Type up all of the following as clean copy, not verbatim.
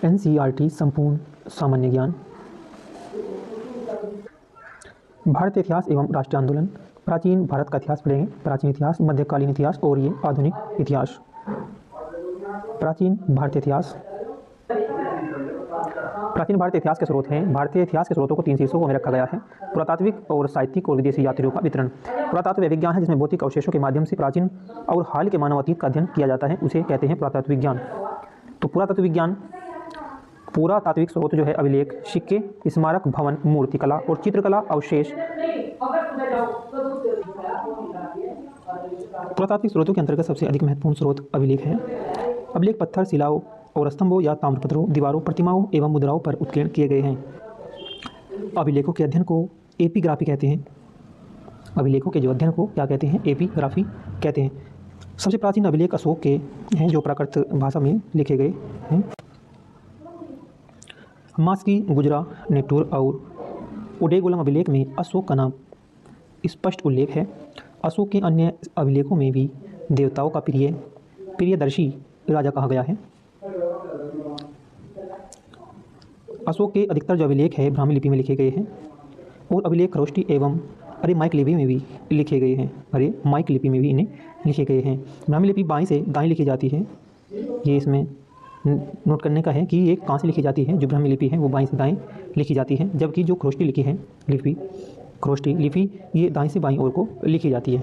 NCERT संपूर्ण सामान्य ज्ञान। भारतीय इतिहास एवं राष्ट्रीय आंदोलन। प्राचीन भारत का इतिहास पढ़ेंगे, प्राचीन इतिहास, मध्यकालीन इतिहास और ये आधुनिक इतिहास। प्राचीन भारतीय इतिहास। प्राचीन भारतीय इतिहास के स्रोत हैं। भारतीय इतिहास के स्रोतों को 3 शीर्षकों में रखा गया है। पुरातात्विक और साहित्यिक और विदेशी यात्रियों का वितरण। पुरातत्व विज्ञान है जिसमें भौतिक अवशेषों के माध्यम से प्राचीन और हाल के मानव अतीत का अध्ययन किया जाता है, उसे कहते हैं पुरातत्व विज्ञान। तो पुरातत्व विज्ञान, पुरातात्विक स्रोत जो है अभिलेख, सिक्के, स्मारक, भवन, मूर्तिकला और चित्रकला अवशेष। पुरातात्विक स्रोतों के अंतर्गत सबसे अधिक महत्वपूर्ण स्रोत अभिलेख है। अभिलेख पत्थर, शिलाओं और स्तंभों या ताम्रपत्रों, दीवारों, प्रतिमाओं एवं मुद्राओं पर उत्कीर्ण किए गए हैं। अभिलेखों के अध्ययन को एपिग्राफी कहते हैं। अभिलेखों के जो अध्ययन को क्या कहते हैं? एपिग्राफी कहते हैं। सबसे प्राचीन अभिलेख अशोक के हैं जो प्राकृत भाषा में लिखे गए हैं। मास्की, गुजरा, नेटूर और उडेगुलम अभिलेख में अशोक का नाम स्पष्ट उल्लेख है। अशोक के अन्य अभिलेखों में भी देवताओं का प्रियदर्शी राजा कहा गया है। अशोक के अधिकतर जो अभिलेख है ब्राह्मी लिपि में लिखे गए हैं और अभिलेख खरोष्टी एवं अरेमाइक लिपि में भी लिखे गए हैं। अरेमाइक लिपि में भी इन्हें लिखे गए हैं। ब्राह्मी लिपि बाएं से दाएं लिखी जाती है। ये इसमें नोट करने का है कि ये कहाँ से लिखी जाती है। जो ब्राह्मी लिपि है वो बाएं से दाएं लिखी जाती है, जबकि जो खरोष्टी लिखी है लिपि, खरोष्टी लिपि, ये दाएं से बाईं ओर को लिखी जाती है।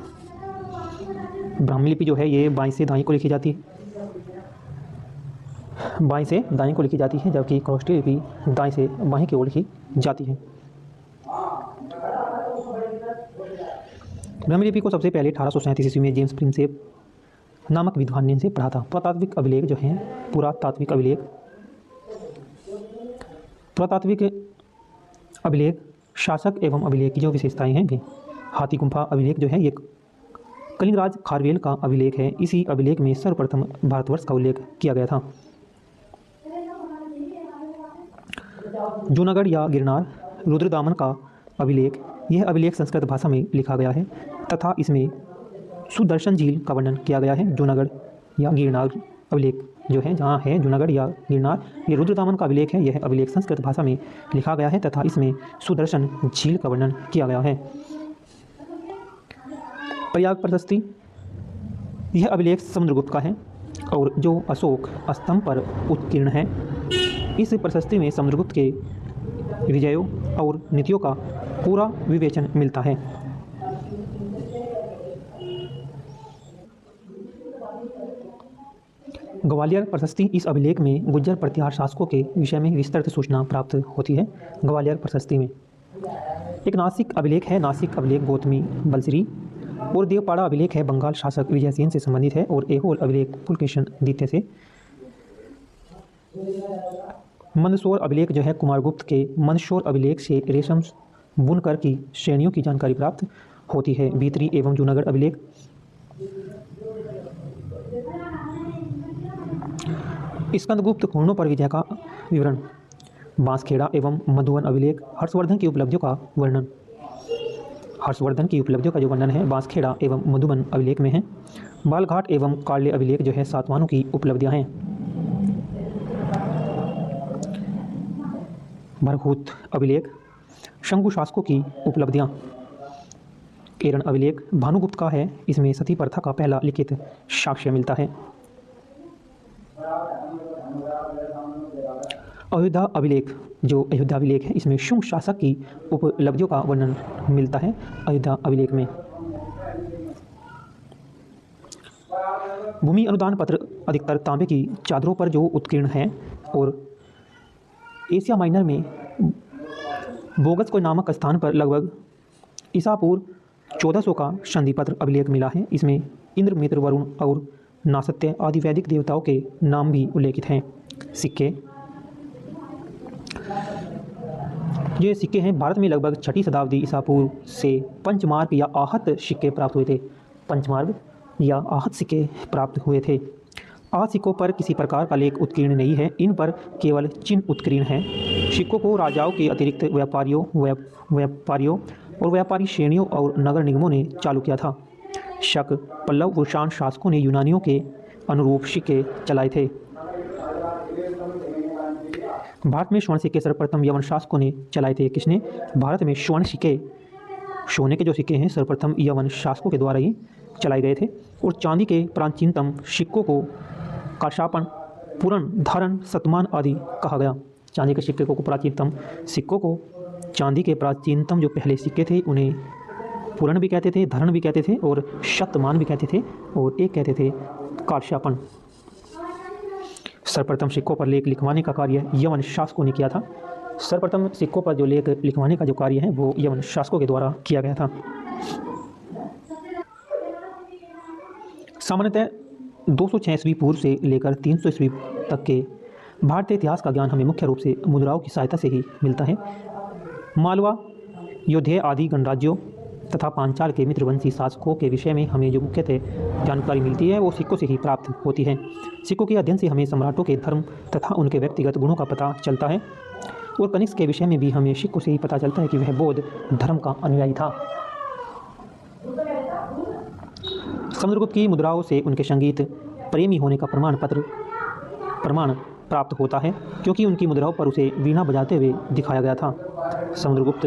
ब्राह्मी लिपि जो है ये बाएं से दाएं को लिखी जाती है, बाएं से दाएं को लिखी जाती है, जबकि खरोष्टी लिपि दाएं से बाएं की ओर लिखी जाती है। ब्राह्मी लिपि को सबसे पहले 1837 ईस्वी में जेम्स प्रिंसेप नामक विद्वान ने इनसे पढ़ा था। पुरातात्विक अभिलेख जो हैं, पुरातात्विक अभिलेख, पुरातात्विक अभिलेख शासक एवं अभिलेख की जो विशेषताएं हैं वे। हाथी गुम्फा अभिलेख जो है ये कलिंगराज खारवेल का अभिलेख है। इसी अभिलेख में सर्वप्रथम भारतवर्ष का उल्लेख किया गया था। जूनागढ़ या गिरनार रुद्रदामन का अभिलेख, यह अभिलेख संस्कृत भाषा में लिखा गया है तथा इसमें सुदर्शन झील का वर्णन किया गया है। जूनागढ़ या गिरनार अभिलेख जो है, जहाँ है जूनागढ़ या गिरनार, ये रुद्रदामन का अभिलेख है। यह अभिलेख संस्कृत भाषा में लिखा गया है तथा इसमें सुदर्शन झील का वर्णन किया गया है। प्रयाग प्रशस्ति, यह अभिलेख समुद्रगुप्त का है और जो अशोक स्तंभ पर उत्कीर्ण है। इस प्रशस्ति में समुद्रगुप्त के विजयों और नीतियों का पूरा विवेचन मिलता है। ग्वालियर प्रशस्ति, इस अभिलेख में गुज्जर प्रतिहार शासकों के विषय में विस्तृत सूचना प्राप्त होती है। ग्वालियर प्रशस्ति में एक नासिक अभिलेख है, नासिक अभिलेख गौतमी बलश्री, और देवपाड़ा अभिलेख है बंगाल शासक विजयसेन से संबंधित है, और एहोल अभिलेख पुलकेशन द्वितीय से। मंदसौर अभिलेख जो है कुमारगुप्त के मंदसौर अभिलेख से रेशम बुनकर की श्रेणियों की जानकारी प्राप्त होती है। भीतरी एवं जूनागढ़ अभिलेख, स्कंदगुप्त घोड़ों पर विजय का विवरण। बांसखेड़ा एवं मधुबन अभिलेख, हर्षवर्धन की उपलब्धियों का वर्णन। हर्षवर्धन की उपलब्धियों का जो वर्णन है बांसखेड़ा एवं मधुबन अभिलेख में है। बालघाट एवं कार्ले अभिलेख जो है सातवाहनों की उपलब्धियां हैं। भरहूत अभिलेख, शंगु शासकों की उपलब्धियां। एरन अभिलेख भानुगुप्त का है, इसमें सती प्रथा का पहला लिखित साक्ष्य मिलता है। अयोध्या अभिलेख, जो अयोध्या अभिलेख है इसमें शुंग शासक की उपलब्धियों का वर्णन मिलता है अयोध्या अभिलेख में। भूमि अनुदान पत्र अधिकतर तांबे की चादरों पर जो उत्कीर्ण है, और एशिया माइनर में बोगस को नामक स्थान पर लगभग ईसा पूर्व 1400 का संधि पत्र अभिलेख मिला है। इसमें इंद्र, मित्र, वरुण और नासत्य आदि वैदिक देवताओं के नाम भी उल्लेखित हैं। सिक्के, ये सिक्के हैं भारत में लगभग 6वीं शताब्दी ईसा पूर्व से पंचमार्ग या आहत सिक्के प्राप्त हुए थे। पंचमार्ग या आहत सिक्के प्राप्त हुए थे। आहत सिक्कों पर किसी प्रकार का लेख उत्कीर्ण नहीं है, इन पर केवल चिन्ह उत्कीर्ण हैं। सिक्कों को राजाओं के अतिरिक्त व्यापारियों और व्यापारी श्रेणियों और नगर निगमों ने चालू किया था। शक, पल्लव, कुषाण शासकों ने यूनानियों के अनुरूप सिक्के चलाए थे। भारत में स्वर्ण सिक्के सर्वप्रथम यवन शासकों ने चलाए थे। किसने? भारत में स्वर्ण सिक्के, सोने के जो सिक्के हैं सर्वप्रथम यवन शासकों के द्वारा ही चलाए गए थे। और चांदी के प्राचीनतम सिक्कों को काशापन, पूरण, धारण, शतमान आदि कहा गया। चांदी के सिक्के को प्राचीनतम सिक्कों को, चांदी के प्राचीनतम जो पहले सिक्के थे उन्हें पूरण भी कहते थे, धरण भी कहते थे और शतमान भी कहते थे और एक कहते थे काशापन। सर्वप्रथम सिक्कों पर लेख लिखवाने का कार्य यवन शासकों ने किया था। सर्वप्रथम सिक्कों पर जो लेख लिखवाने का जो कार्य है वो यवन शासकों के द्वारा किया गया था। सामान्यतः 206 ईस्वी पूर्व से लेकर 300 ईस्वी तक के भारतीय इतिहास का ज्ञान हमें मुख्य रूप से मुद्राओं की सहायता से ही मिलता है। मालवा, योधेय आदि गणराज्यों तथा पांचाल के मित्रवंशी शासकों के विषय में हमें जो मुख्यतः जानकारी मिलती है वो सिक्कों से ही प्राप्त होती है। सिक्कों के अध्ययन से हमें सम्राटों के धर्म तथा उनके व्यक्तिगत गुणों का पता चलता है। और कनिष्क के विषय में भी हमें सिक्कों से ही पता चलता है कि वह बौद्ध धर्म का अनुयायी था। समुद्रगुप्त की मुद्राओं से उनके संगीत प्रेमी होने का प्रमाण प्राप्त होता है, क्योंकि उनकी मुद्राओं पर उसे वीणा बजाते हुए दिखाया गया था। समुद्रगुप्त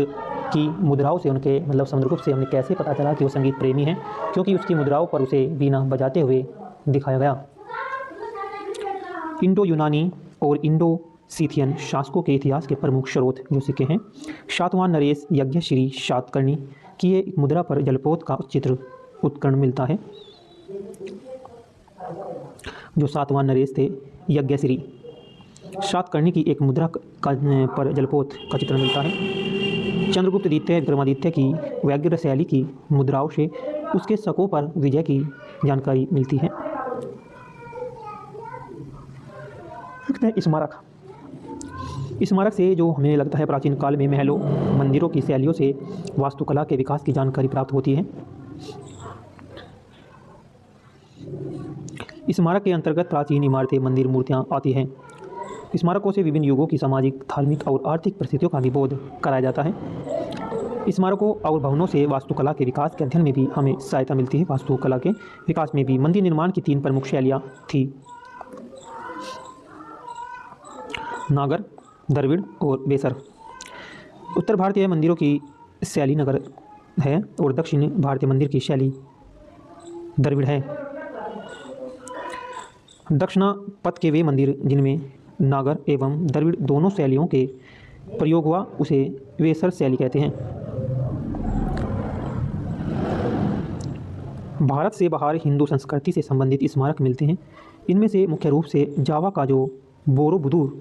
की मुद्राओं से समुद्रगुप्त से हमें कैसे पता चला कि वो संगीत प्रेमी है? क्योंकि उसकी मुद्राओं पर उसे वीणा बजाते हुए दिखाया गया। इंडो यूनानी और इंडो सीथियन शासकों के इतिहास के प्रमुख स्रोत जो सिक्के हैं, सातवां नरेश यज्ञश्री सातकर्णी की एक मुद्रा पर जलपोत का चित्र उत्कीर्ण मिलता है। जो सातवां नरेश थे यज्ञश्री सातकर्णी की एक मुद्रा पर जलपोत का चित्र मिलता है। चंद्रगुप्त द्वितीय विक्रमादित्य की व्याघ्र शैली की मुद्राओं से उसके शकों पर विजय की जानकारी मिलती है। स्मारक से जो हमें लगता है प्राचीन काल में महलों, मंदिरों की शैलियों से वास्तुकला के विकास की जानकारी प्राप्त होती है। स्मारक के अंतर्गत प्राचीन इमारतें, मंदिर, मूर्तियाँ आती हैं। स्मारकों से विभिन्न युगों की सामाजिक, धार्मिक और आर्थिक परिस्थितियों का भी बोध कराया जाता है। स्मारकों और भवनों से वास्तुकला के विकास के अध्ययन में भी हमें सहायता मिलती है। वास्तुकला के विकास में भी मंदिर निर्माण की 3 प्रमुख शैलियाँ थी: नागर, द्रविड़ और वेसर। उत्तर भारतीय मंदिरों की शैली नगर है और दक्षिण भारतीय मंदिर की शैली द्रविड़ है। दक्षिणापथ के वे मंदिर जिनमें नागर एवं द्रविड़ दोनों शैलियों के प्रयोग हुआ उसे वेसर शैली कहते हैं। भारत से बाहर हिंदू संस्कृति से संबंधित स्मारक मिलते हैं। इनमें से मुख्य रूप से जावा का जो बोरोबुदुर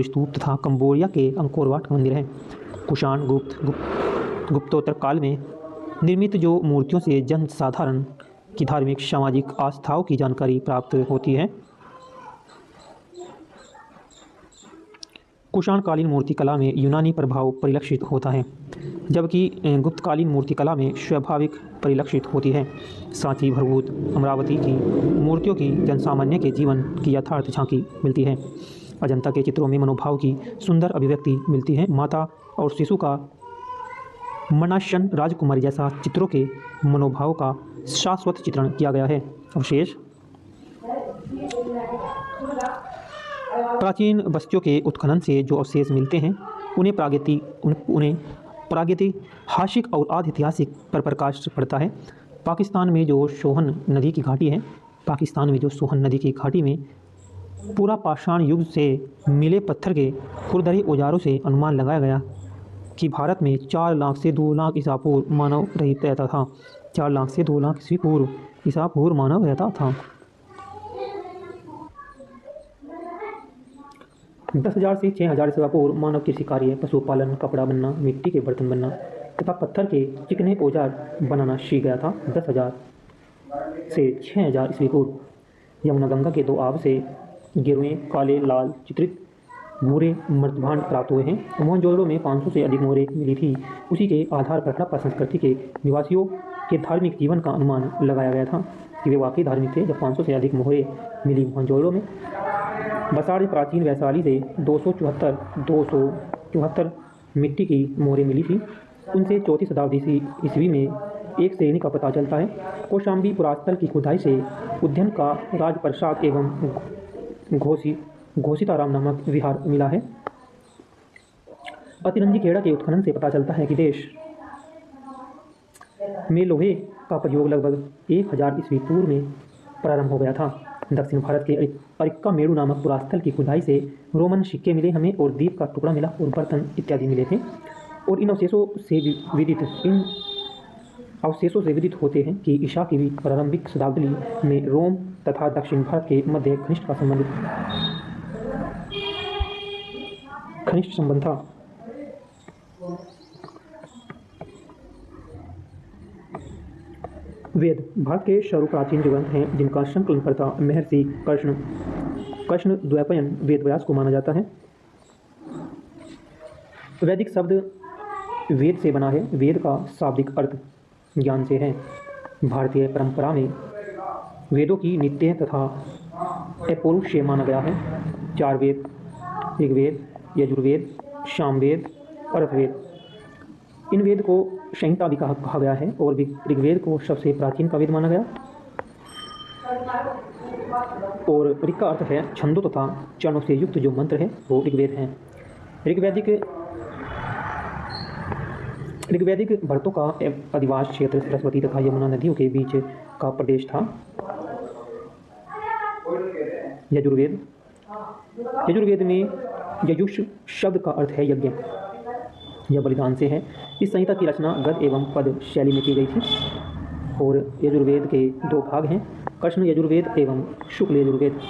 स्तूप तथा कंबोडिया के अंकोर वाट मंदिर है। कुषाण, गुप्तोत्तर काल में निर्मित जो मूर्तियों से जन साधारण की धार्मिक, सामाजिक आस्थाओं की जानकारी प्राप्त होती है। कुषाणकालीन मूर्तिकला में यूनानी प्रभाव परिलक्षित होता है, जबकि गुप्तकालीन मूर्तिकला में स्वाभाविक परिलक्षित होती है। सांची, भरभूत, अमरावती की मूर्तियों की जनसामान्य के जीवन की यथार्थ झांकी मिलती है। अजंता के चित्रों में मनोभाव की सुंदर अभिव्यक्ति मिलती है। माता और शिशु का मनाशन, राजकुमारी जैसा चित्रों के मनोभाव का शाश्वत चित्रण किया गया है। अवशेष प्राचीन बस्तियों के उत्खनन से जो अवशेष मिलते हैं उन्हें प्रागैतिहासिक और आधैतिहासिक पर प्रकाश पड़ता है। पाकिस्तान में जो सोहन नदी की घाटी में पूरा पाषाण युग से मिले पत्थर के खुरदरी औजारों से अनुमान लगाया गया कि भारत में 4 लाख से 2 लाख ईसा पूर्व मानव रहता था। 4 लाख से 2 लाख ईसा पूर्व मानव रहता था। 10,000 से 6,000 ईसा पूर्व मानव कृषि कार्य, पशुपालन, कपड़ा बनना, मिट्टी के बर्तन बनना तथा पत्थर के चिकने औजार बनाना सीख गया था। 10,000 से 6,000 ईस्वी पूर्व यमुना गंगा के 2 आब से गिरवे, काले, लाल चित्रित मोहरें मर्तभांड प्राप्त हुए हैं। मोहनजोदड़ो में 500 से अधिक मोहरें मिली थी। उसी के आधार पर हड़प्पा संस्कृति के निवासियों के धार्मिक जीवन का अनुमान लगाया गया था कि वे वाकई धार्मिक थे, जब 500 से अधिक मोहरें मिली मोहनजोदड़ो में। बसाड़ प्राचीन वैशाली से 274 मिट्टी की मोहरें मिली थी। उनसे 34 शताब्दी ईस्वी में एक श्रेणी का पता चलता है। कौशाम्बी पुरास्थल की खुदाई से उद्यान का राजप्रसाद एवं घोषिताराम नामक विहार मिला है। अतिरंजी खेड़ा के उत्खनन से पता चलता है कि देश में लोहे का प्रयोग लगभग 1000 ईस्वी पूर्व में प्रारंभ हो गया था। दक्षिण भारत के अरिक्का मेड़ू नामक पुरास्थल की खुदाई से रोमन सिक्के मिले हमें, और द्वीप का टुकड़ा मिला और बर्तन इत्यादि मिले थे। और इन अवशेषों से विदित होते हैं कि ईसा की प्रारंभिक शताब्दी में रोम तथा दक्षिण भारत के मध्य घनिष्ठ संबंध था। वेद भारत के सर्वप्राचीन ग्रंथ हैं जिनका संकलनकर्ता महर्षि कृष्ण द्वैपायन वेदव्यास को माना जाता है। वैदिक शब्द वेद से बना है। वेद का शाब्दिक अर्थ ज्ञान से है। भारतीय परंपरा में वेदों की नित्य तथा अपौरुषेय माना गया है। 4 वेद ऋग्वेद, यजुर्वेद, सामवेद, अथर्ववेद। इन वेद को संहिता भी कहा गया है और ऋग्वेद को सबसे प्राचीन का वेद माना गया। और ऋग का अर्थ है छंदों तथा चरणों से युक्त जो मंत्र है वो ऋग्वेद हैं। ऋग्वैदिक भरतों का अधिवास क्षेत्र सरस्वती तथा यमुना नदियों के बीच का प्रदेश था। यजुर्वेद में यजुष शब्द का अर्थ है यज्ञ। यह बलिदान से है। इस संहिता की रचना गद्य एवं पद शैली में की गई थी। और यजुर्वेद के 2 भाग हैं, कृष्ण यजुर्वेद एवं शुक्ल यजुर्वेद।